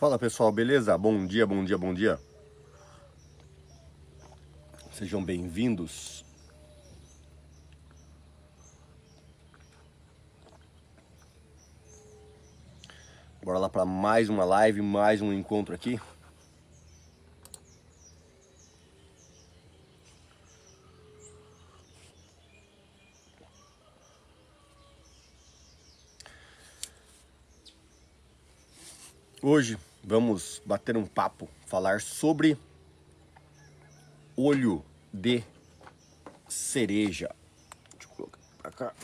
Fala pessoal, beleza? Bom dia, bom dia, bom dia. Sejam bem-vindos. Bora lá para mais uma live, mais um encontro aqui. Hoje vamos bater um papo, falar sobre olho de cereja. Deixa eu colocar pra cá.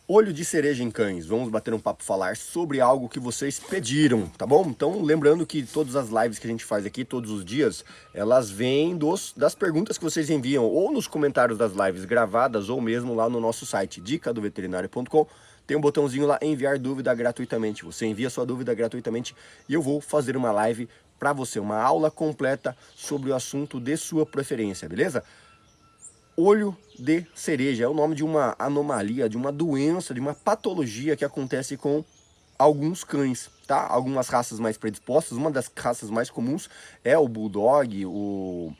Olho de cereja em cães. Vamos bater um papo, falar sobre algo que vocês pediram, tá bom? Então, lembrando que todas as lives que a gente faz aqui, todos os dias, elas vêm das perguntas que vocês enviam, ou nos comentários das lives gravadas, ou mesmo lá no nosso site, dicadoveterinário.com. Tem um botãozinho lá, enviar dúvida gratuitamente. Você envia sua dúvida gratuitamente e eu vou fazer uma live para você, uma aula completa sobre o assunto de sua preferência, beleza? Olho de cereja é o nome de uma anomalia, de uma doença, de uma patologia que acontece com alguns cães, tá? Algumas raças mais predispostas, uma das raças mais comuns é o Bulldog, o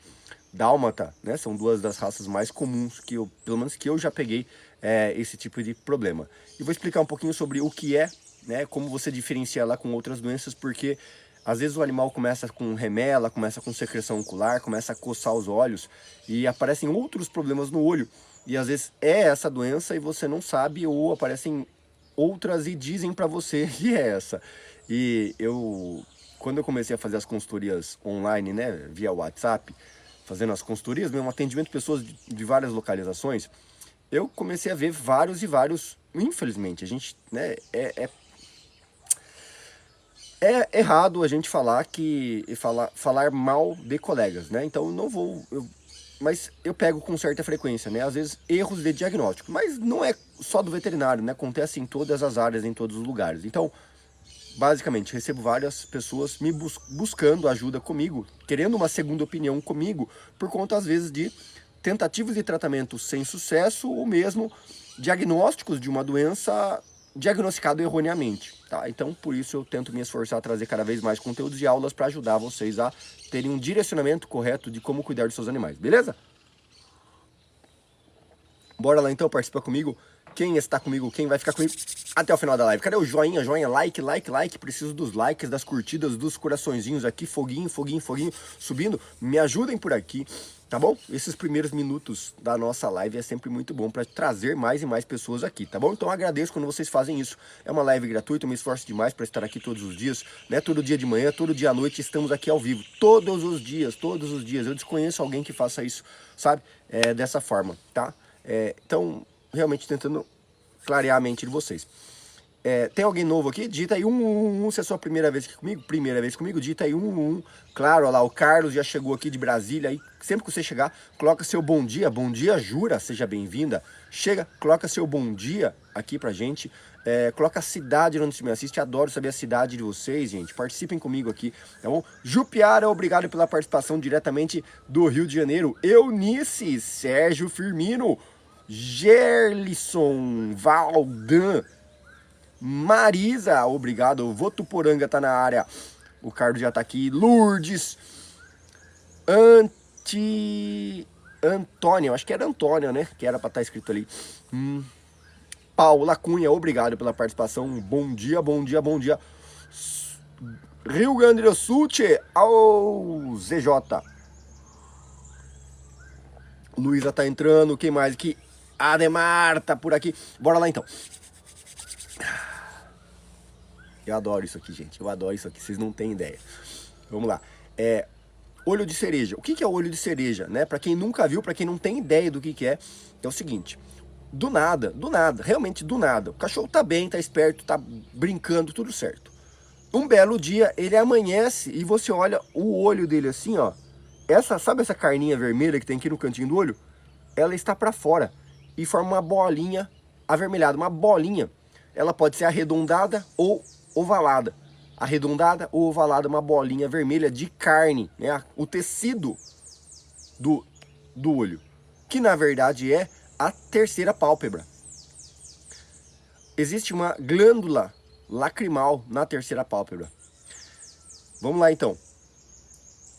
Dálmata, né? São duas das raças mais comuns que eu, pelo menos que eu já peguei esse tipo de problema. E vou explicar um pouquinho sobre o que é, né? Como você diferencia ela com outras doenças, porque às vezes o animal começa com remela, começa com secreção ocular, começa a coçar os olhos e aparecem outros problemas no olho. E às vezes é essa doença e você não sabe, ou aparecem outras e dizem pra você que é essa. E quando eu comecei a fazer as consultorias online, né, via WhatsApp, fazendo as consultorias, mesmo atendimento de pessoas de várias localizações, eu comecei a ver vários e vários, infelizmente, a gente, né, é errado a gente falar mal de colegas, né? Então não vou, mas eu pego com certa frequência, né? Às vezes erros de diagnóstico, mas não é só do veterinário, né? Acontece em todas as áreas, em todos os lugares. Então, basicamente, recebo várias pessoas me buscando ajuda comigo, querendo uma segunda opinião comigo, por conta às vezes de tentativas de tratamento sem sucesso ou mesmo diagnósticos de uma doença diagnosticado erroneamente, tá? Então, por isso eu tento me esforçar a trazer cada vez mais conteúdos e aulas para ajudar vocês a terem um direcionamento correto de como cuidar dos seus animais, beleza? Bora lá então, participa comigo. Quem está comigo, quem vai ficar comigo até o final da live? Cadê o joinha, joinha, like, like, like? Preciso dos likes, das curtidas, dos coraçõezinhos aqui, foguinho, foguinho, foguinho, subindo. Me ajudem por aqui, tá bom? Esses primeiros minutos da nossa live é sempre muito bom para trazer mais e mais pessoas aqui, tá bom? Então agradeço quando vocês fazem isso. É uma live gratuita, eu me esforço demais para estar aqui todos os dias, né? Todo dia de manhã, todo dia à noite, estamos aqui ao vivo. Todos os dias, todos os dias. Eu desconheço alguém que faça isso, sabe? Dessa forma, tá? Então, realmente tentando clarear a mente de vocês. Tem alguém novo aqui? Digita aí 111, se é a sua primeira vez aqui comigo. Primeira vez comigo, digita aí 111. Claro, olha lá, o Carlos já chegou aqui de Brasília. Aí, sempre que você chegar, coloca seu bom dia, Jura, seja bem-vinda. Chega, coloca seu bom dia aqui pra gente. Coloca a cidade onde você me assiste. Adoro saber a cidade de vocês, gente. Participem comigo aqui, tá bom? Jupiara, obrigado pela participação diretamente do Rio de Janeiro. Eunice, Sérgio Firmino, Gerlisson, Valdan, Marisa, obrigado. Votuporanga tá na área. O Carlos já tá aqui. Lourdes, Antônio, acho que era Antônio, né? Que era pra estar escrito ali. Paula Cunha, obrigado pela participação. Bom dia, bom dia, bom dia. Rio Grande do Sul, ao ZJ. Luísa tá entrando, quem mais aqui? Ademar tá por aqui. Bora lá então. Eu adoro isso aqui, gente. Eu adoro isso aqui, vocês não têm ideia. Vamos lá. Olho de cereja. O que é o olho de cereja, né? Para quem nunca viu, para quem não tem ideia do que é o seguinte. Do nada, realmente do nada. O cachorro tá bem, tá esperto, tá brincando, tudo certo. Um belo dia, ele amanhece e você olha o olho dele assim, ó. Sabe essa carninha vermelha que tem aqui no cantinho do olho? Ela está para fora e forma uma bolinha avermelhada, uma bolinha. Ela pode ser arredondada ou ovalada. Arredondada ou ovalada, uma bolinha vermelha de carne, né? O tecido do olho, que na verdade é a terceira pálpebra. existe uma glândula lacrimal na terceira pálpebra. Vamos lá então.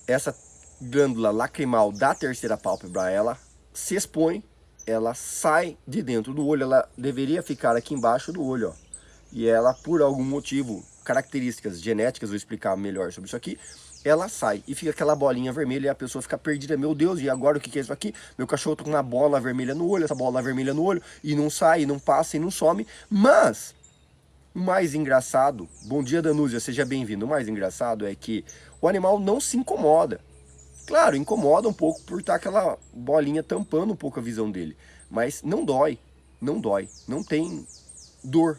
Essa glândula lacrimal da terceira pálpebra, ela se expõe, ela sai de dentro do olho, ela deveria ficar aqui embaixo do olho, ó. E ela, por algum motivo, características genéticas, vou explicar melhor sobre isso aqui, ela sai e fica aquela bolinha vermelha e a pessoa fica perdida. Meu Deus, e agora o que é isso aqui? Meu cachorro tá com uma bola vermelha no olho, essa bola vermelha no olho, e não sai, e não passa, e não some. Mas o mais engraçado, bom dia Danúzia, seja bem-vindo. O mais engraçado é que o animal não se incomoda. Claro, incomoda um pouco por estar aquela bolinha tampando um pouco a visão dele. Mas não dói, não dói, não tem dor.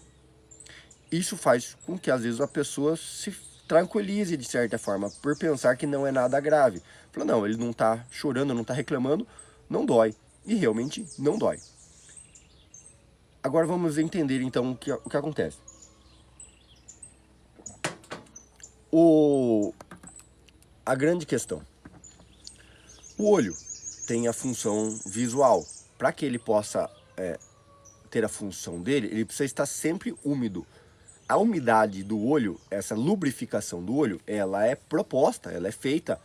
Isso faz com que às vezes a pessoa se tranquilize de certa forma, por pensar que não é nada grave. Fala, não, ele não está chorando, não está reclamando, não dói. E realmente não dói. Agora vamos entender então o que acontece. A grande questão. O olho tem a função visual. Para que ele possa ter a função dele, ele precisa estar sempre úmido. A umidade do olho, essa lubrificação do olho, ela é proposta, ela é feita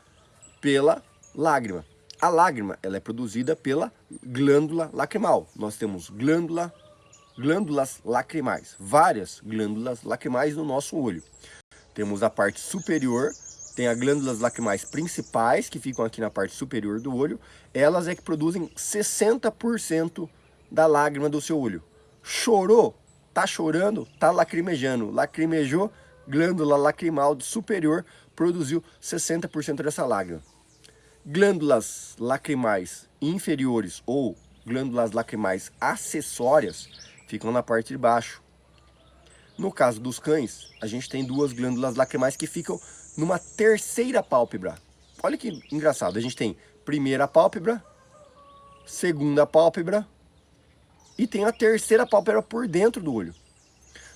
pela lágrima. A lágrima, ela é produzida pela glândula lacrimal. Nós temos glândulas lacrimais, várias glândulas lacrimais no nosso olho. Temos a parte superior, tem as glândulas lacrimais principais, que ficam aqui na parte superior do olho. Elas é que produzem 60% da lágrima do seu olho. Chorou? Tá chorando, tá lacrimejando. Lacrimejou, glândula lacrimal superior produziu 60% dessa lágrima. Glândulas lacrimais inferiores ou glândulas lacrimais acessórias ficam na parte de baixo. No caso dos cães, a gente tem duas glândulas lacrimais que ficam numa terceira pálpebra. Olha que engraçado, a gente tem primeira pálpebra, segunda pálpebra, e tem a terceira pálpebra por dentro do olho.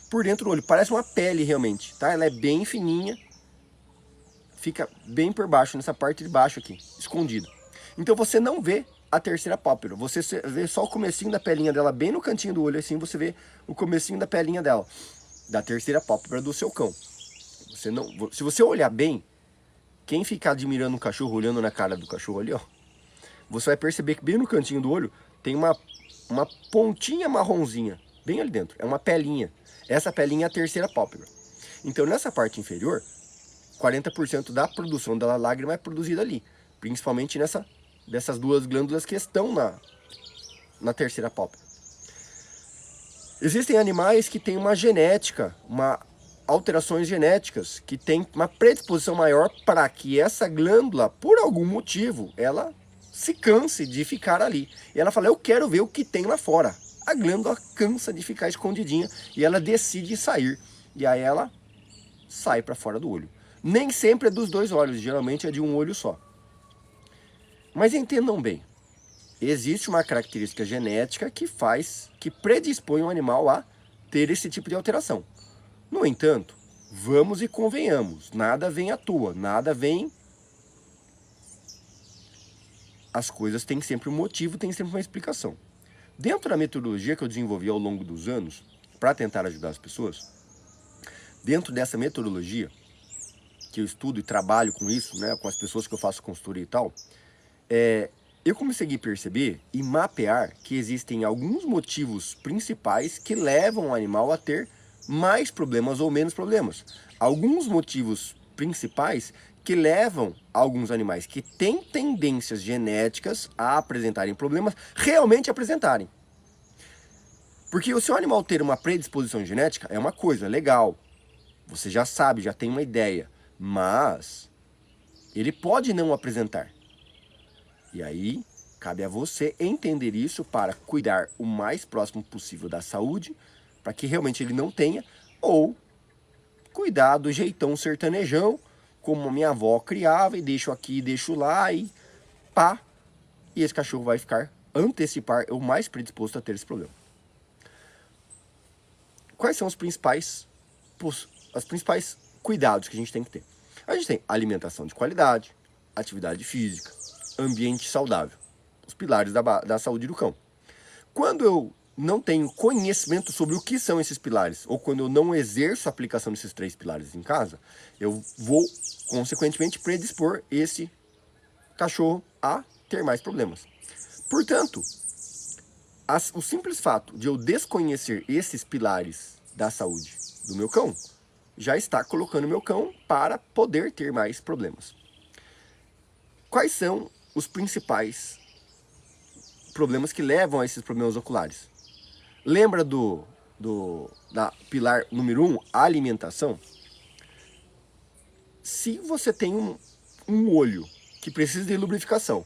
Por dentro do olho, parece uma pele realmente, tá? Ela é bem fininha, fica bem por baixo, nessa parte de baixo aqui, escondido. Então você não vê a terceira pálpebra, você vê só o comecinho da pelinha dela, bem no cantinho do olho, assim você vê o comecinho da pelinha dela, da terceira pálpebra do seu cão. Você não, se você olhar bem, quem ficar admirando o cachorro, olhando na cara do cachorro ali, ó, você vai perceber que bem no cantinho do olho tem uma pontinha marronzinha, bem ali dentro, é uma pelinha. Essa pelinha é a terceira pálpebra. Então nessa parte inferior, 40% da produção da lágrima é produzida ali, principalmente dessas duas glândulas que estão na terceira pálpebra. Existem animais que têm uma genética, alterações genéticas, que têm uma predisposição maior para que essa glândula, por algum motivo, ela se canse de ficar ali. E ela fala, eu quero ver o que tem lá fora. A glândula cansa de ficar escondidinha e ela decide sair. E aí ela sai para fora do olho. Nem sempre é dos dois olhos, geralmente é de um olho só. Mas entendam bem, existe uma característica genética que predispõe o animal a ter esse tipo de alteração. No entanto, vamos e convenhamos, nada vem à toa, nada vem... As coisas têm sempre um motivo, têm sempre uma explicação. Dentro da metodologia que eu desenvolvi ao longo dos anos, para tentar ajudar as pessoas, dentro dessa metodologia, que eu estudo e trabalho com isso, né, com as pessoas que eu faço consultoria e tal, eu consegui perceber e mapear que existem alguns motivos principais que levam o animal a ter mais problemas ou menos problemas. Alguns motivos principais que levam alguns animais que têm tendências genéticas a apresentarem problemas, realmente apresentarem. Porque o seu animal ter uma predisposição genética é uma coisa legal, você já sabe, já tem uma ideia, mas ele pode não apresentar. E aí, cabe a você entender isso para cuidar o mais próximo possível da saúde, para que realmente ele não tenha, ou cuidar do jeitão sertanejão, como a minha avó criava, e deixo aqui, deixo lá, e pá, e esse cachorro vai ficar, antecipar, o mais predisposto a ter esse problema. Quais são os principais cuidados que a gente tem que ter? A gente tem alimentação de qualidade, atividade física, ambiente saudável, os pilares da saúde do cão. Quando eu não tenho conhecimento sobre o que são esses pilares, ou quando eu não exerço a aplicação desses 3 pilares em casa, eu vou, consequentemente, predispor esse cachorro a ter mais problemas. Portanto, o simples fato de eu desconhecer esses pilares da saúde do meu cão, já está colocando o meu cão para poder ter mais problemas. Quais são os principais problemas que levam a esses problemas oculares? Lembra da pilar número 1, alimentação? Se você tem um olho que precisa de lubrificação,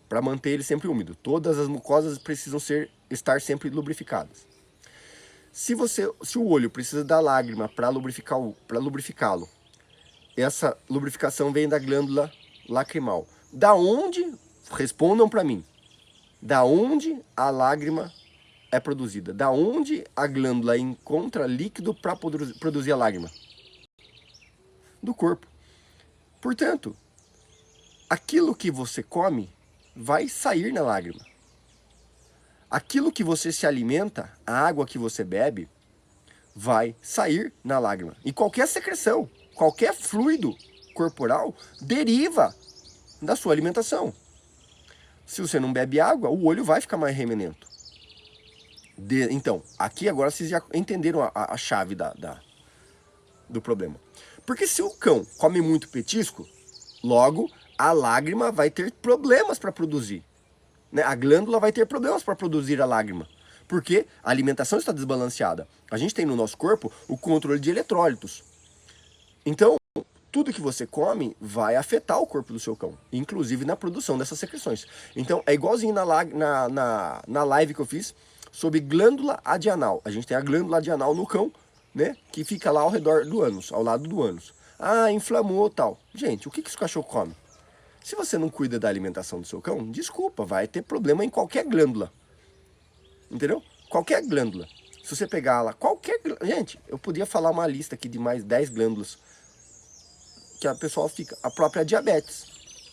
para manter ele sempre úmido, todas as mucosas precisam estar sempre lubrificadas. Se o olho precisa da lágrima para lubrificá-lo, essa lubrificação vem da glândula lacrimal. Da onde, respondam para mim, da onde a lágrima é produzida? Da onde a glândula encontra líquido para produzir a lágrima? Do corpo. Portanto, aquilo que você come vai sair na lágrima. Aquilo que você se alimenta, a água que você bebe, vai sair na lágrima. E qualquer secreção, qualquer fluido corporal deriva da sua alimentação. Se você não bebe água, o olho vai ficar mais remenento. Então, aqui agora vocês já entenderam a chave do problema. Porque se o cão come muito petisco, logo a lágrima vai ter problemas para produzir. Né? A glândula vai ter problemas para produzir a lágrima. Porque a alimentação está desbalanceada. A gente tem no nosso corpo o controle de eletrólitos. Então, tudo que você come vai afetar o corpo do seu cão, inclusive na produção dessas secreções. Então, é igualzinho na live que eu fiz sobre glândula adianal. A gente tem a glândula adianal no cão, né, que fica lá ao redor do ânus, ao lado do ânus. Ah, inflamou tal. Gente, o que esse cachorro come? Se você não cuida da alimentação do seu cão, desculpa, vai ter problema em qualquer glândula. Entendeu? Qualquer glândula. Se você pegar lá, qualquer glândula. Gente, eu podia falar uma lista aqui de mais 10 glândulas que a pessoa fica. A própria diabetes.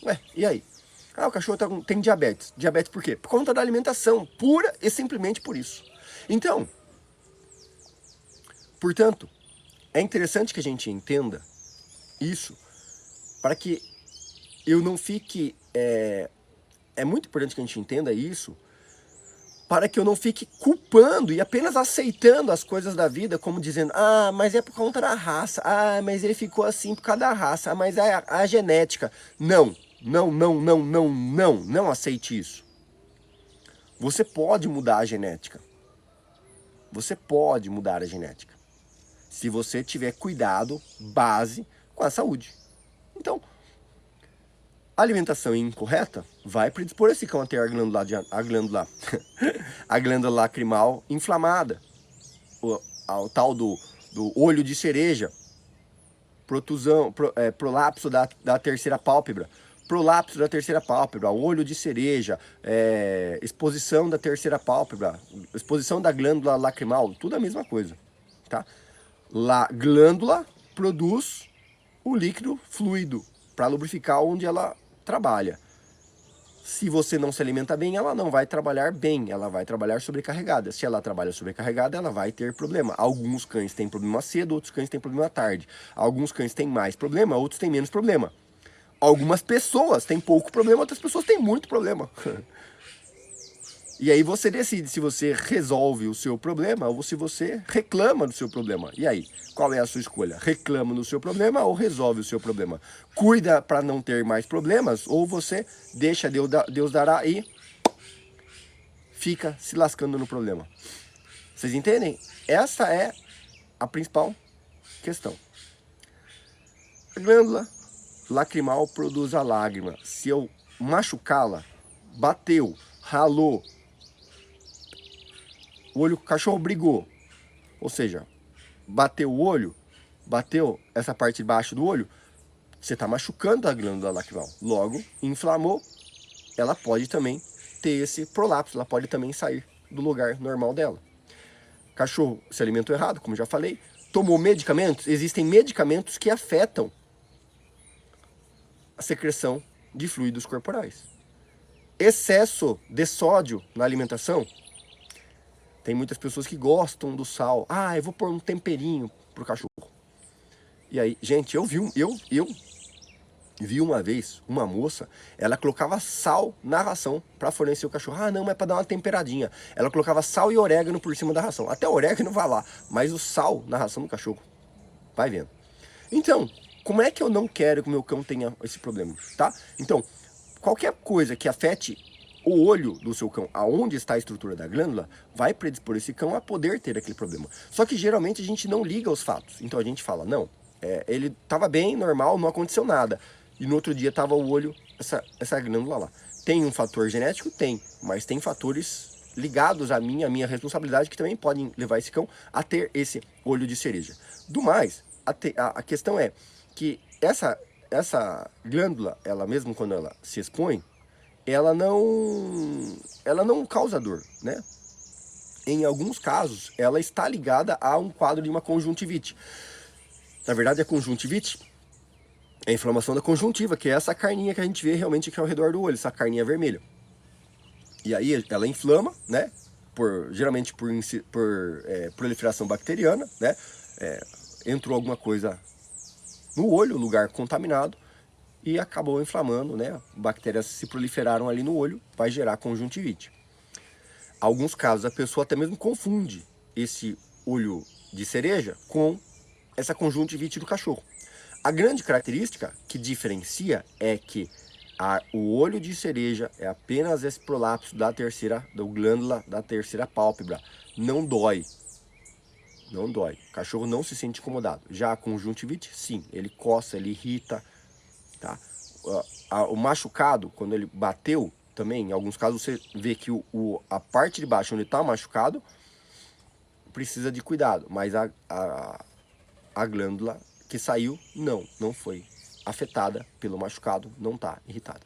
Ué, e aí? Ah, o cachorro tem diabetes. Diabetes por quê? Por conta da alimentação. Pura e simplesmente por isso. Então, portanto, é interessante que a gente entenda isso para que eu não fique... É muito importante que a gente entenda isso para que eu não fique culpando e apenas aceitando as coisas da vida, como dizendo, ah, mas é por conta da raça, ah, mas ele ficou assim por causa da raça, ah, mas é a genética. Não, não aceite isso. Você pode mudar a genética. Você pode mudar a genética. Se você tiver cuidado, base com a saúde. Então, a alimentação incorreta vai predispor esse cão a ter a glândula lacrimal inflamada, o tal do olho de cereja, protusão, prolapso da terceira pálpebra, prolapso da terceira pálpebra, olho de cereja, exposição da terceira pálpebra, exposição da glândula lacrimal, tudo a mesma coisa, tá? Glândula produz o líquido fluido para lubrificar onde ela trabalha. Se você não se alimenta bem, ela não vai trabalhar bem, ela vai trabalhar sobrecarregada. Se ela trabalha sobrecarregada, ela vai ter problema. Alguns cães têm problema cedo, outros cães têm problema tarde. Alguns cães têm mais problema, outros têm menos problema. Algumas pessoas têm pouco problema, outras pessoas têm muito problema. E aí você decide se você resolve o seu problema ou se você reclama do seu problema. E aí, qual é a sua escolha? Reclama do seu problema ou resolve o seu problema? Cuida para não ter mais problemas ou você deixa Deus dará e fica se lascando no problema? Vocês entendem? Essa é a principal questão. A glândula lacrimal produz a lágrima. Se eu machucá-la, bateu, ralou, o cachorro brigou, ou seja, bateu o olho, bateu essa parte de baixo do olho, você está machucando a glândula lacrimal. Logo, inflamou, ela pode também ter esse prolapso, ela pode também sair do lugar normal dela. Cachorro se alimentou errado, como já falei, tomou medicamentos, existem medicamentos que afetam a secreção de fluidos corporais. Excesso de sódio na alimentação Tem muitas pessoas que gostam do sal. Ah, eu vou pôr um temperinho pro cachorro. E aí, gente, eu vi uma vez uma moça, ela colocava sal na ração para fornecer o cachorro. Ah, não, mas é para dar uma temperadinha. Ela colocava sal e orégano por cima da ração. Até o orégano vai lá, mas o sal na ração do cachorro, vai vendo. Então, como é que eu não quero que o meu cão tenha esse problema, tá? Então, qualquer coisa que afete o olho do seu cão, aonde está a estrutura da glândula, vai predispor esse cão a poder ter aquele problema. Só que geralmente a gente não liga os fatos. Então a gente fala, não, ele estava bem, normal, não aconteceu nada. E no outro dia estava o olho, essa glândula lá. Tem um fator genético? Tem, mas tem fatores ligados a minha responsabilidade que também podem levar esse cão a ter esse olho de cereja. Do mais, a questão é que essa glândula, ela mesmo quando ela se expõe, ela não causa dor, né? Em alguns casos, ela está ligada a um quadro de uma conjuntivite. Na verdade, a conjuntivite é a inflamação da conjuntiva, que é essa carninha que a gente vê realmente aqui ao redor do olho, essa carninha vermelha. E aí ela inflama, né? Geralmente por proliferação bacteriana, né? Entrou alguma coisa no olho, lugar contaminado, e acabou inflamando, né? Bactérias se proliferaram ali no olho, vai gerar conjuntivite. Alguns casos a pessoa até mesmo confunde esse olho de cereja com essa conjuntivite do cachorro. A grande característica que diferencia é que o olho de cereja é apenas esse prolapso da glândula da terceira pálpebra. Não dói. Não dói. O cachorro não se sente incomodado. Já a conjuntivite, sim. Ele coça, ele irrita. Tá? O machucado, quando ele bateu, também, em alguns casos você vê que a parte de baixo onde está machucado precisa de cuidado. Mas a glândula que saiu, não foi afetada pelo machucado, não está irritada.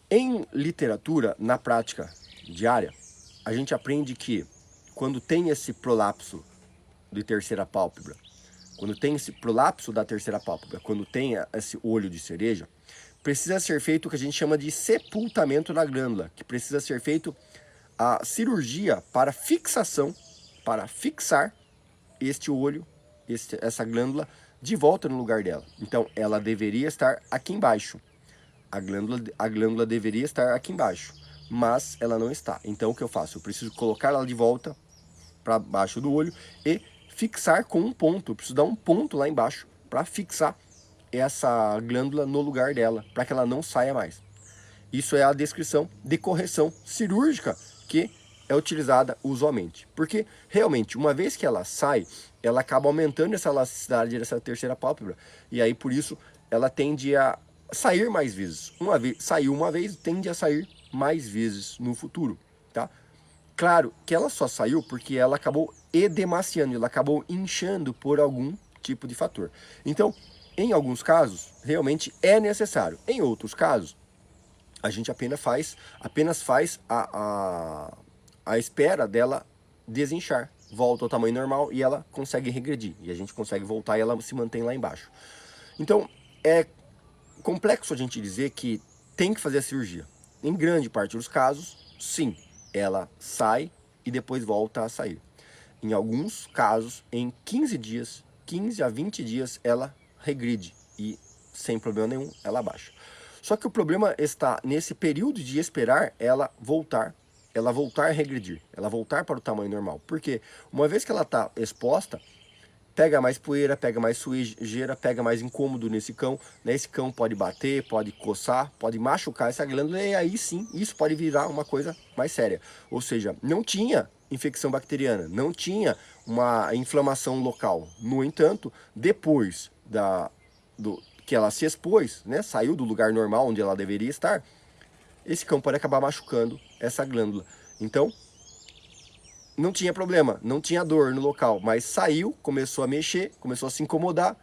Em literatura, na prática diária, a gente aprende que quando tem esse prolapso de terceira pálpebra, quando tem esse prolapso da terceira pálpebra, quando tem esse olho de cereja, precisa ser feito o que a gente chama de sepultamento da glândula, que precisa ser feito a cirurgia para fixação, para fixar este olho, essa glândula de volta no lugar dela. Então, ela deveria estar aqui embaixo. A glândula deveria estar aqui embaixo, mas ela não está. Então, o que eu faço? Eu preciso colocar ela de volta para baixo do olho e fixar com um ponto. Eu preciso dar um ponto lá embaixo para fixar essa glândula no lugar dela, para que ela não saia mais. Isso é a descrição de correção cirúrgica que é utilizada usualmente. Porque, realmente, uma vez que ela sai, ela acaba aumentando essa elasticidade dessa terceira pálpebra. E aí, por isso, ela tende a sair mais vezes. Saiu uma vez, tende a sair mais vezes no futuro, tá? Claro que ela só saiu porque ela acabou edemaciando, ela acabou inchando por algum tipo de fator. Então, em alguns casos, realmente é necessário. Em outros casos, a gente apenas faz a espera dela desinchar, volta ao tamanho normal e ela consegue regredir. E a gente consegue voltar e ela se mantém lá embaixo. Então, é complexo a gente dizer que tem que fazer a cirurgia. Em grande parte dos casos, sim, ela sai e depois volta a sair. Em alguns casos, em 15 dias, 15 a 20 dias, ela regride e sem problema nenhum, ela baixa. Só que o problema está nesse período de esperar ela voltar a regredir, ela voltar para o tamanho normal. Porque uma vez que ela está exposta, pega mais poeira, pega mais sujeira, pega mais incômodo nesse cão, né? Esse cão pode bater, pode coçar, pode machucar essa glândula e aí sim, isso pode virar uma coisa mais séria. Ou seja, não tinha infecção bacteriana, não tinha uma inflamação local. No entanto, depois que ela se expôs, né, saiu do lugar normal onde ela deveria estar, esse cão pode acabar machucando essa glândula. Então, não tinha problema, não tinha dor no local, mas saiu, começou a mexer, começou a se incomodar,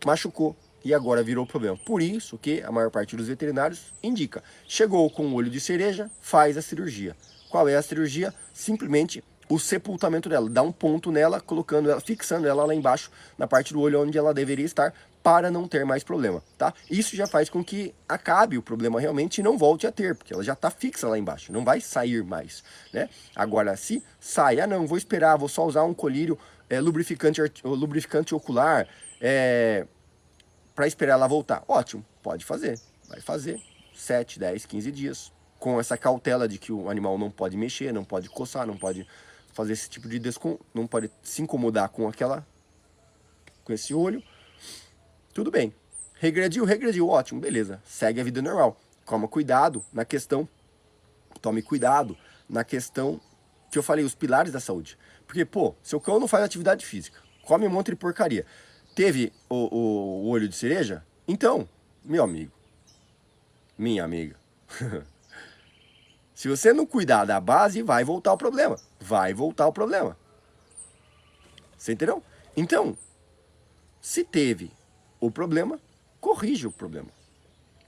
machucou e agora virou problema. Por isso que a maior parte dos veterinários indica, chegou com o olho de cereja, faz a cirurgia. Qual é a cirurgia? Simplesmente o sepultamento dela, dá um ponto nela, colocando ela, fixando ela lá embaixo, na parte do olho onde ela deveria estar, para não ter mais problema, tá? Isso já faz com que acabe o problema realmente e não volte a ter, porque ela já está fixa lá embaixo, não vai sair mais, né? Agora, se sai, não, vou esperar, vou só usar um colírio lubrificante ocular, para esperar ela voltar. Ótimo, pode fazer, vai fazer 7, 10, 15 dias, com essa cautela de que o animal não pode mexer, não pode coçar, não pode fazer esse tipo de não pode se incomodar com esse olho. Tudo bem. Regrediu, ótimo, beleza. Segue a vida normal. Tome cuidado na questão que eu falei, os pilares da saúde. Porque, pô, seu cão não faz atividade física, come um monte de porcaria, teve o olho de cereja, então, meu amigo, minha amiga, se você não cuidar da base, vai voltar o problema. Você entendeu? Então, se teve o problema, corrija o problema.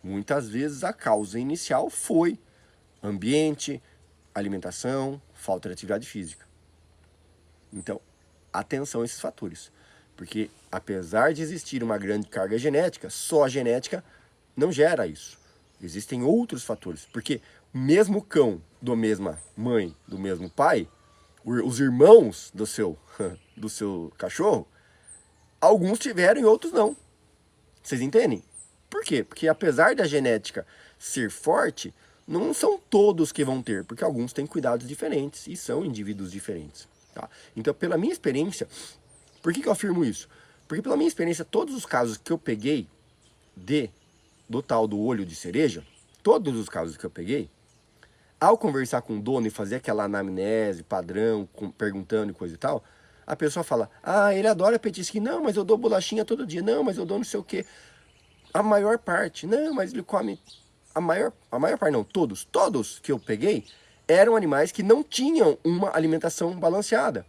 Muitas vezes a causa inicial foi ambiente, alimentação, falta de atividade física. Então, atenção a esses fatores. Porque apesar de existir uma grande carga genética, só a genética não gera isso. Existem outros fatores. Porque mesmo cão da mesma mãe, do mesmo pai, os irmãos do seu cachorro, alguns tiveram e outros não. Vocês entendem? Por quê? Porque apesar da genética ser forte, não são todos que vão ter, porque alguns têm cuidados diferentes e são indivíduos diferentes. Tá? Então, pela minha experiência, por que eu afirmo isso? Porque pela minha experiência, todos os casos que eu peguei do tal do olho de cereja, todos os casos que eu peguei, ao conversar com o dono e fazer aquela anamnese padrão, perguntando e coisa e tal, a pessoa fala, ele adora petisquinho, não, mas eu dou bolachinha todo dia, não, mas eu dou não sei o quê. A maior parte, não, mas ele come, a maior parte não, todos que eu peguei, eram animais que não tinham uma alimentação balanceada.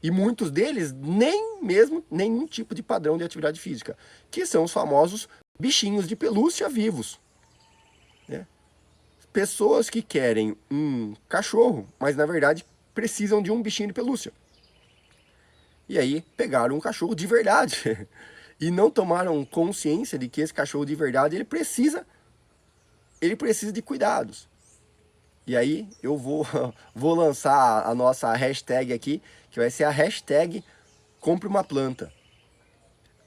E muitos deles nem mesmo nenhum tipo de padrão de atividade física, que são os famosos bichinhos de pelúcia vivos, né? Pessoas que querem um cachorro, mas na verdade precisam de um bichinho de pelúcia. E aí pegaram um cachorro de verdade e não tomaram consciência de que esse cachorro de verdade ele precisa de cuidados. E aí eu vou lançar a nossa hashtag aqui, que vai ser a hashtag compre uma planta.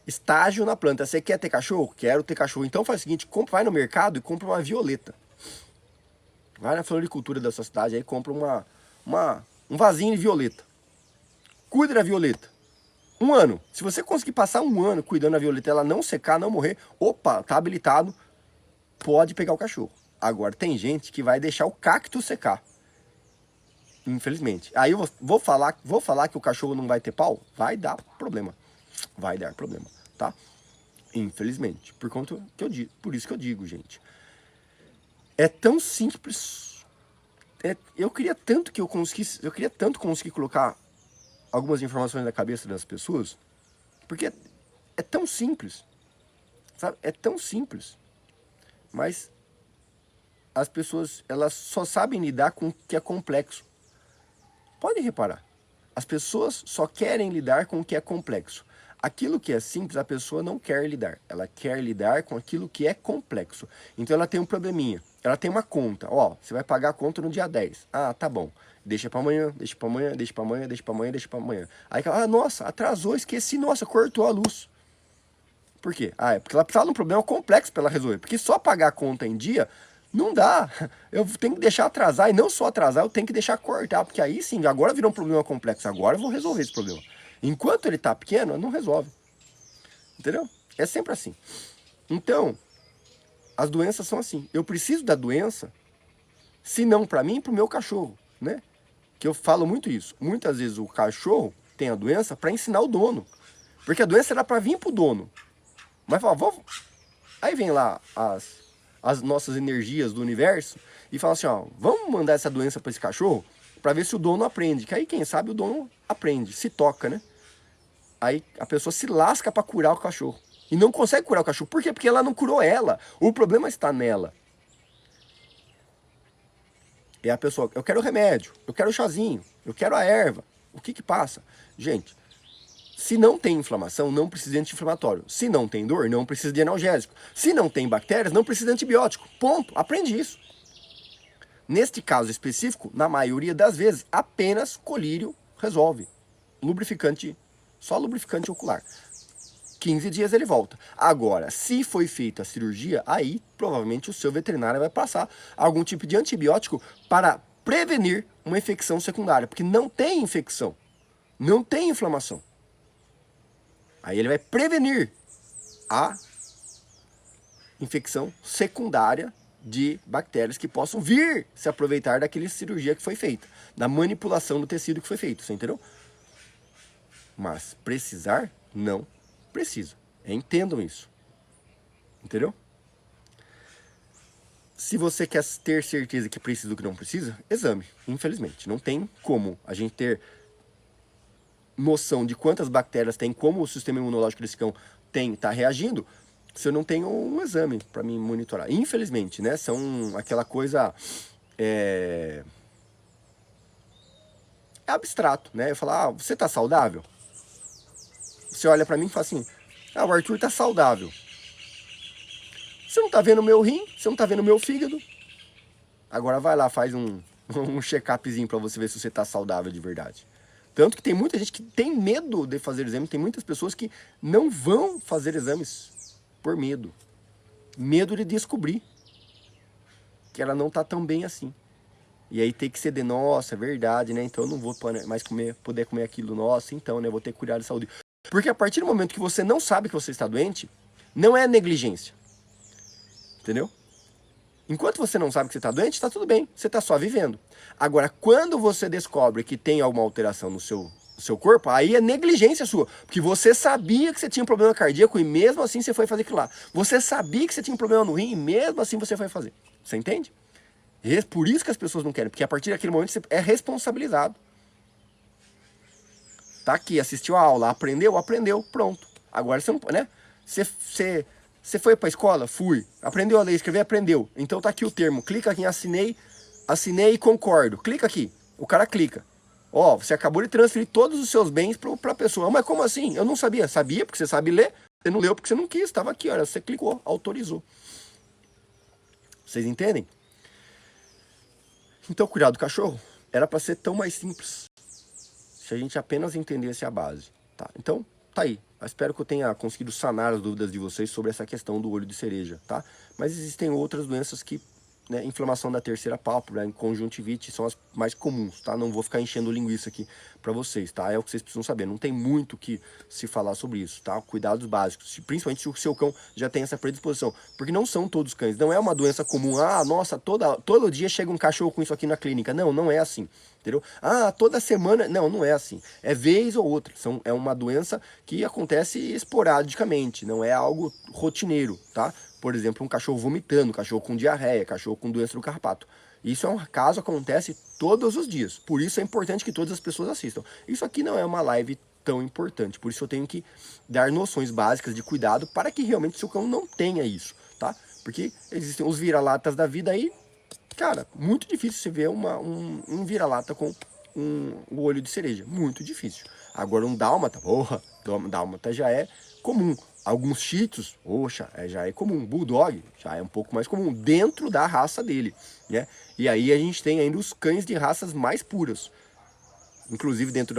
Estágio na planta. Você quer ter cachorro? Quero ter cachorro. Então faz o seguinte, vai no mercado e compra uma violeta. Vai na floricultura da sua cidade aí, compra um vasinho de violeta. Cuida da violeta. 1 ano. Se você conseguir passar 1 ano cuidando da violeta, ela não secar, não morrer, opa, tá habilitado, pode pegar o cachorro. Agora, tem gente que vai deixar o cacto secar. Infelizmente. Aí eu vou falar que o cachorro não vai ter pau? Vai dar problema. Vai dar problema, tá? Infelizmente. Por isso que eu digo, gente. É tão simples. Eu queria tanto conseguir colocar algumas informações na cabeça das pessoas, porque é tão simples, sabe? É tão simples. Mas as pessoas, elas só sabem lidar com o que é complexo. Podem reparar. As pessoas só querem lidar com o que é complexo. Aquilo que é simples, a pessoa não quer lidar. Ela quer lidar com aquilo que é complexo. Então ela tem um probleminha. Ela tem uma conta. Você vai pagar a conta no dia 10. Tá bom. Deixa pra amanhã, deixa pra amanhã, deixa pra amanhã, deixa pra amanhã, deixa pra amanhã. Aí, nossa, atrasou, esqueci, nossa, cortou a luz. Por quê? É porque ela precisava de um problema complexo para ela resolver. Porque só pagar a conta em dia não dá. Eu tenho que deixar atrasar, e não só atrasar, eu tenho que deixar cortar, porque aí sim, agora virou um problema complexo, agora eu vou resolver esse problema. Enquanto ele tá pequeno, não resolve. Entendeu? É sempre assim. Então, as doenças são assim. Eu preciso da doença, se não para mim, para o meu cachorro, né? Que eu falo muito isso. Muitas vezes o cachorro tem a doença para ensinar o dono. Porque a doença era para vir pro dono. Mas fala, aí vem lá as nossas energias do universo e fala assim, vamos mandar essa doença para esse cachorro para ver se o dono aprende. Que aí, quem sabe, o dono aprende, se toca, né? Aí a pessoa se lasca para curar o cachorro. E não consegue curar o cachorro. Por quê? Porque ela não curou ela. O problema está nela. É a pessoa, eu quero remédio, eu quero chazinho, eu quero a erva. O que que passa? Gente, se não tem inflamação, não precisa de anti-inflamatório. Se não tem dor, não precisa de analgésico. Se não tem bactérias, não precisa de antibiótico. Ponto. Aprende isso. Neste caso específico, na maioria das vezes, apenas colírio resolve. Lubrificante, só lubrificante ocular. 15 dias ele volta. Agora, se foi feita a cirurgia, aí provavelmente o seu veterinário vai passar algum tipo de antibiótico para prevenir uma infecção secundária, porque não tem infecção, não tem inflamação. Aí ele vai prevenir a infecção secundária de bactérias que possam vir se aproveitar daquela cirurgia que foi feita, da manipulação do tecido que foi feito, você entendeu? Mas precisar, não precisa. Entendam isso. Entendeu? Se você quer ter certeza que precisa do que não precisa, exame. Infelizmente, não tem como a gente ter noção de quantas bactérias tem, como o sistema imunológico desse cão tá reagindo, se eu não tenho um exame para me monitorar. Infelizmente, né? São aquela coisa é abstrato, né? Eu falo, você tá saudável? Você olha para mim e fala assim, o Arthur tá saudável. Você não tá vendo o meu rim, você não tá vendo o meu fígado. Agora vai lá, faz um check-upzinho para você ver se você tá saudável de verdade. Tanto que tem muita gente que tem medo de fazer exame, tem muitas pessoas que não vão fazer exames por medo. Medo de descobrir que ela não tá tão bem assim. E aí tem que ser de, nossa, é verdade, né? Então eu não vou mais poder comer aquilo, nossa, então, né? Vou ter que cuidar da saúde. Porque a partir do momento que você não sabe que você está doente, não é negligência. Entendeu? Enquanto você não sabe que você está doente, está tudo bem. Você está só vivendo. Agora, quando você descobre que tem alguma alteração no seu corpo, aí é negligência sua. Porque você sabia que você tinha um problema cardíaco e mesmo assim você foi fazer aquilo lá. Você sabia que você tinha um problema no rim e mesmo assim você foi fazer. Você entende? E é por isso que as pessoas não querem. Porque a partir daquele momento você é responsabilizado. Tá aqui, assistiu a aula, aprendeu, pronto. Agora você não, né? Você foi para a escola? Fui. Aprendeu a ler e escrever? Aprendeu. Então tá aqui o termo. Clica aqui em assinei e concordo. Clica aqui. O cara clica. Ó, você acabou de transferir todos os seus bens para a pessoa. Mas como assim? Eu não sabia. Sabia porque você sabe ler. Você não leu porque você não quis. Estava aqui, olha. Você clicou, autorizou. Vocês entendem? Então cuidar do cachorro era para ser tão mais simples. Se a gente apenas entendesse a base. Tá? Então, tá aí. Eu espero que eu tenha conseguido sanar as dúvidas de vocês sobre essa questão do olho de cereja, tá? Mas existem outras doenças que, né, inflamação da terceira pálpebra, conjuntivite, são as mais comuns, tá? Não vou ficar enchendo linguiça aqui para vocês, tá? É o que vocês precisam saber. Não tem muito que se falar sobre isso, tá? Cuidados básicos, principalmente se o seu cão já tem essa predisposição. Porque não são todos cães, não é uma doença comum. Nossa, todo dia chega um cachorro com isso aqui na clínica. Não, não é assim. Entendeu? Toda semana... Não, não é assim. É vez ou outra. É uma doença que acontece esporadicamente, não é algo rotineiro, tá? Por exemplo, um cachorro vomitando, um cachorro com diarreia, cachorro com doença do carrapato. Isso é um caso, acontece todos os dias. Por isso é importante que todas as pessoas assistam. Isso aqui não é uma live tão importante, por isso eu tenho que dar noções básicas de cuidado para que realmente o seu cão não tenha isso, tá? Porque existem os vira-latas da vida aí. Cara, muito difícil você ver um vira-lata com o olho de cereja. Muito difícil. Agora um dálmata, dálmata já é comum. Alguns shih tzus, já é comum. Bulldog já é um pouco mais comum dentro da raça dele, né? E aí a gente tem ainda os cães de raças mais puras. Inclusive dentro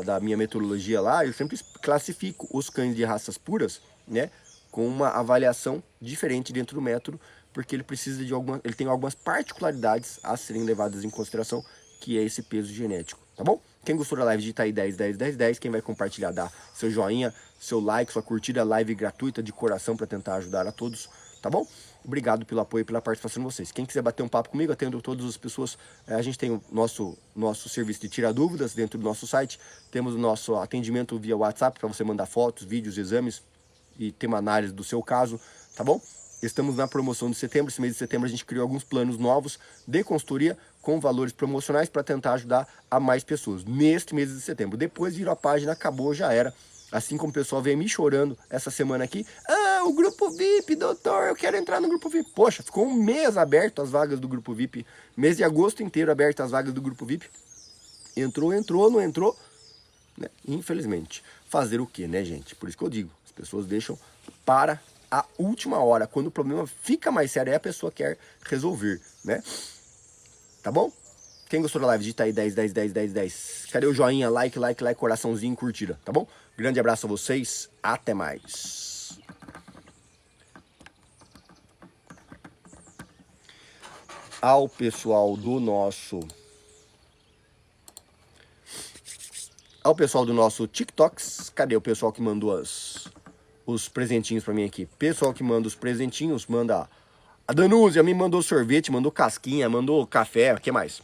da minha metodologia lá, eu sempre classifico os cães de raças puras, né, com uma avaliação diferente dentro do método, porque ele precisa de ele tem algumas particularidades a serem levadas em consideração, que é esse peso genético, tá bom? Quem gostou da live, digita aí 10, 10, 10, 10. Quem vai compartilhar, dá seu joinha, seu like, sua curtida, live gratuita de coração para tentar ajudar a todos, tá bom? Obrigado pelo apoio e pela participação de vocês. Quem quiser bater um papo comigo, atendo todas as pessoas. A gente tem o nosso serviço de tirar dúvidas dentro do nosso site. Temos o nosso atendimento via WhatsApp para você mandar fotos, vídeos, exames e ter uma análise do seu caso, tá bom? Estamos na promoção de setembro. Esse mês de setembro a gente criou alguns planos novos de consultoria com valores promocionais para tentar ajudar a mais pessoas. Neste mês de setembro. Depois virou a página, acabou, já era. Assim como o pessoal veio me chorando essa semana aqui. o grupo VIP, doutor, eu quero entrar no grupo VIP. Poxa, ficou um mês aberto as vagas do grupo VIP. Mês de agosto inteiro aberto as vagas do grupo VIP. Entrou, não entrou, né? Infelizmente. Fazer o que, né, gente? Por isso que eu digo, as pessoas deixam para a última hora. Quando o problema fica mais sério, aí a pessoa quer resolver, né? Tá bom? Quem gostou da live, digita aí 10, 10, 10, 10, 10. Cadê o joinha, like, like, like, coraçãozinho, curtida, tá bom? Grande abraço a vocês, até mais. Ao pessoal do nosso... Ao pessoal do nosso TikToks, cadê o pessoal que mandou os presentinhos pra mim aqui? Pessoal que manda os presentinhos, manda... A Danúzia me mandou sorvete, mandou casquinha, mandou café, o que mais?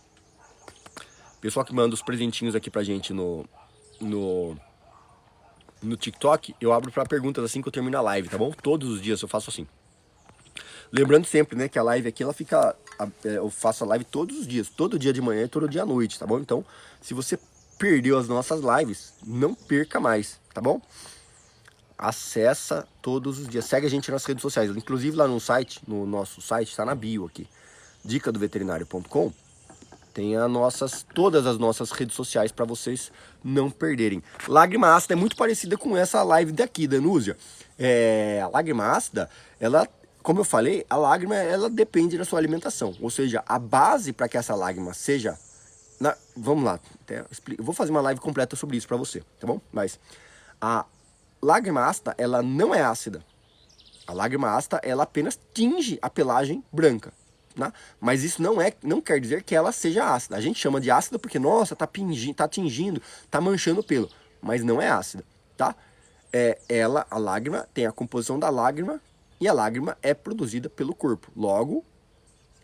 Pessoal que manda os presentinhos aqui pra gente no TikTok, eu abro pra perguntas assim que eu termino a live, tá bom? Todos os dias eu faço assim. Lembrando sempre, né, que a live aqui, ela fica... Eu faço a live todos os dias, todo dia de manhã e todo dia à noite, tá bom? Então, se você perdeu as nossas lives, não perca mais, tá bom? Acessa todos os dias, segue a gente nas redes sociais, inclusive lá no site, no nosso site, tá na bio aqui, dicadoveterinário.com, tem todas as nossas redes sociais para vocês não perderem. Lágrima ácida é muito parecida com essa live daqui, Danúzia. A lágrima ácida, ela, como eu falei, a lágrima, ela depende da sua alimentação, ou seja, a base para que essa lágrima seja... vamos lá, eu vou fazer uma live completa sobre isso pra você, tá bom? Mas a lágrima ácida, ela não é ácida. A lágrima ácida, ela apenas tinge a pelagem branca, né? Mas isso não quer dizer que ela seja ácida. A gente chama de ácida porque, nossa, tá tingindo, tá manchando o pelo. Mas não é ácida, tá? A lágrima tem a composição da lágrima e a lágrima é produzida pelo corpo. Logo,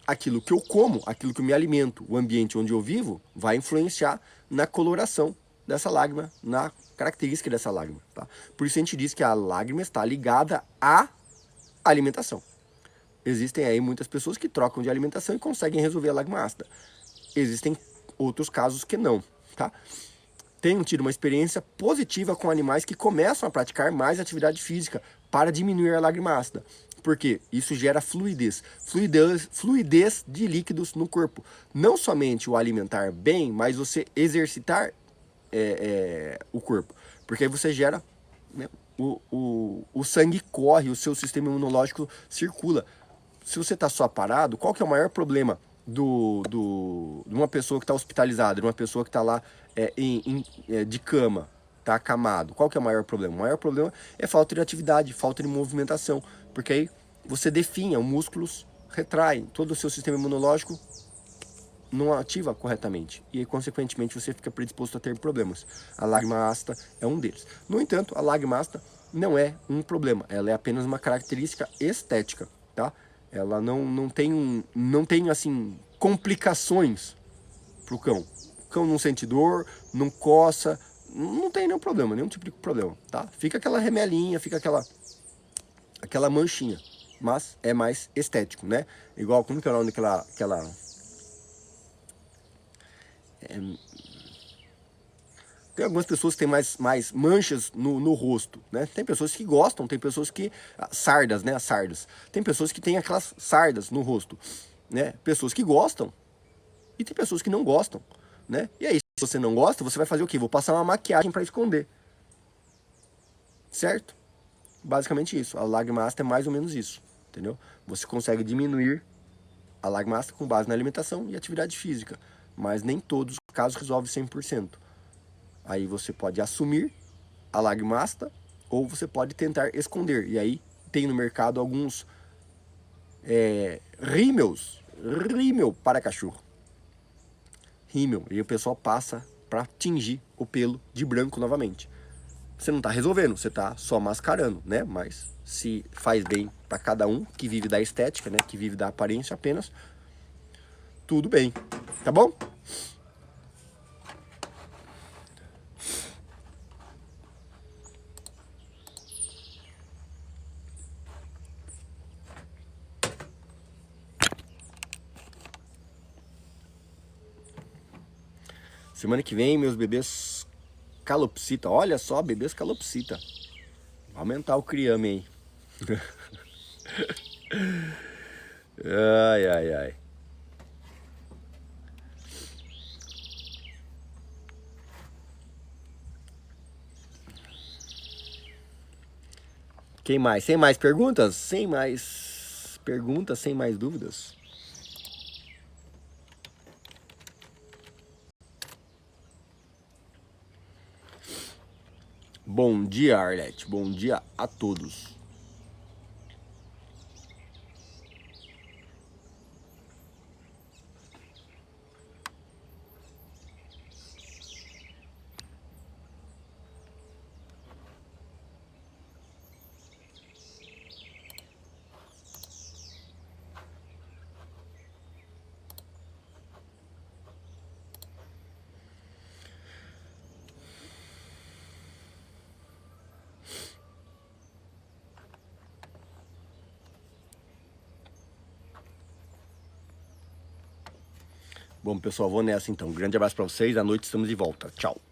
aquilo que eu como, aquilo que eu me alimento, o ambiente onde eu vivo, vai influenciar na coloração dessa lágrima, na característica dessa lágrima, tá? Por isso a gente diz que a lágrima está ligada à alimentação. Existem aí muitas pessoas que trocam de alimentação e conseguem resolver a lágrima ácida. Existem outros casos que não, tá? Tenho tido uma experiência positiva com animais que começam a praticar mais atividade física para diminuir a lágrima ácida. Porque isso gera fluidez de líquidos no corpo. Não somente o alimentar bem, mas você exercitar o corpo. Porque aí você gera, né, o sangue corre, o seu sistema imunológico circula. Se você está só parado, qual que é o maior problema de uma pessoa que está hospitalizada, de uma pessoa que está lá de cama, está acamado? Qual que é o maior problema? O maior problema é falta de atividade, falta de movimentação, porque aí você definha, os músculos retraem, todo o seu sistema imunológico não ativa corretamente e aí, consequentemente, você fica predisposto a ter problemas. A lágrima ácida é um deles. No entanto, a lágrima ácida não é um problema, ela é apenas uma característica estética, tá? Ela não tem assim, complicações pro cão. O cão não sente dor, não coça, não tem nenhum problema, nenhum tipo de problema, tá? Fica aquela remelinha, fica aquela manchinha, mas é mais estético, né? Igual, como que é o nome daquela... Tem algumas pessoas que têm mais manchas no rosto, né? Tem pessoas que gostam, tem pessoas que... Sardas, né? As sardas. Tem pessoas que têm aquelas sardas no rosto, né? Pessoas que gostam e tem pessoas que não gostam, né? E aí, se você não gosta, você vai fazer o quê? Vou passar uma maquiagem para esconder. Certo? Basicamente isso. A lágrima ácida é mais ou menos isso, entendeu? Você consegue diminuir a lágrima ácida com base na alimentação e atividade física, mas nem todos os casos resolve 100%. Aí você pode assumir a lágrima ácida ou você pode tentar esconder. E aí tem no mercado alguns rímel para cachorro. Rímel. E o pessoal passa para tingir o pelo de branco novamente. Você não está resolvendo, você está só mascarando, né? Mas se faz bem para cada um que vive da estética, né? Que vive da aparência apenas, tudo bem, tá bom? Semana que vem, meus bebês calopsita. Olha só, bebês calopsita. Vai aumentar o criame aí. Ai, ai, ai. Quem mais? Sem mais perguntas? Sem mais perguntas, sem mais dúvidas? Bom dia, Arlete. Bom dia a todos. Bom, pessoal, vou nessa então. Grande abraço para vocês. À noite estamos de volta. Tchau.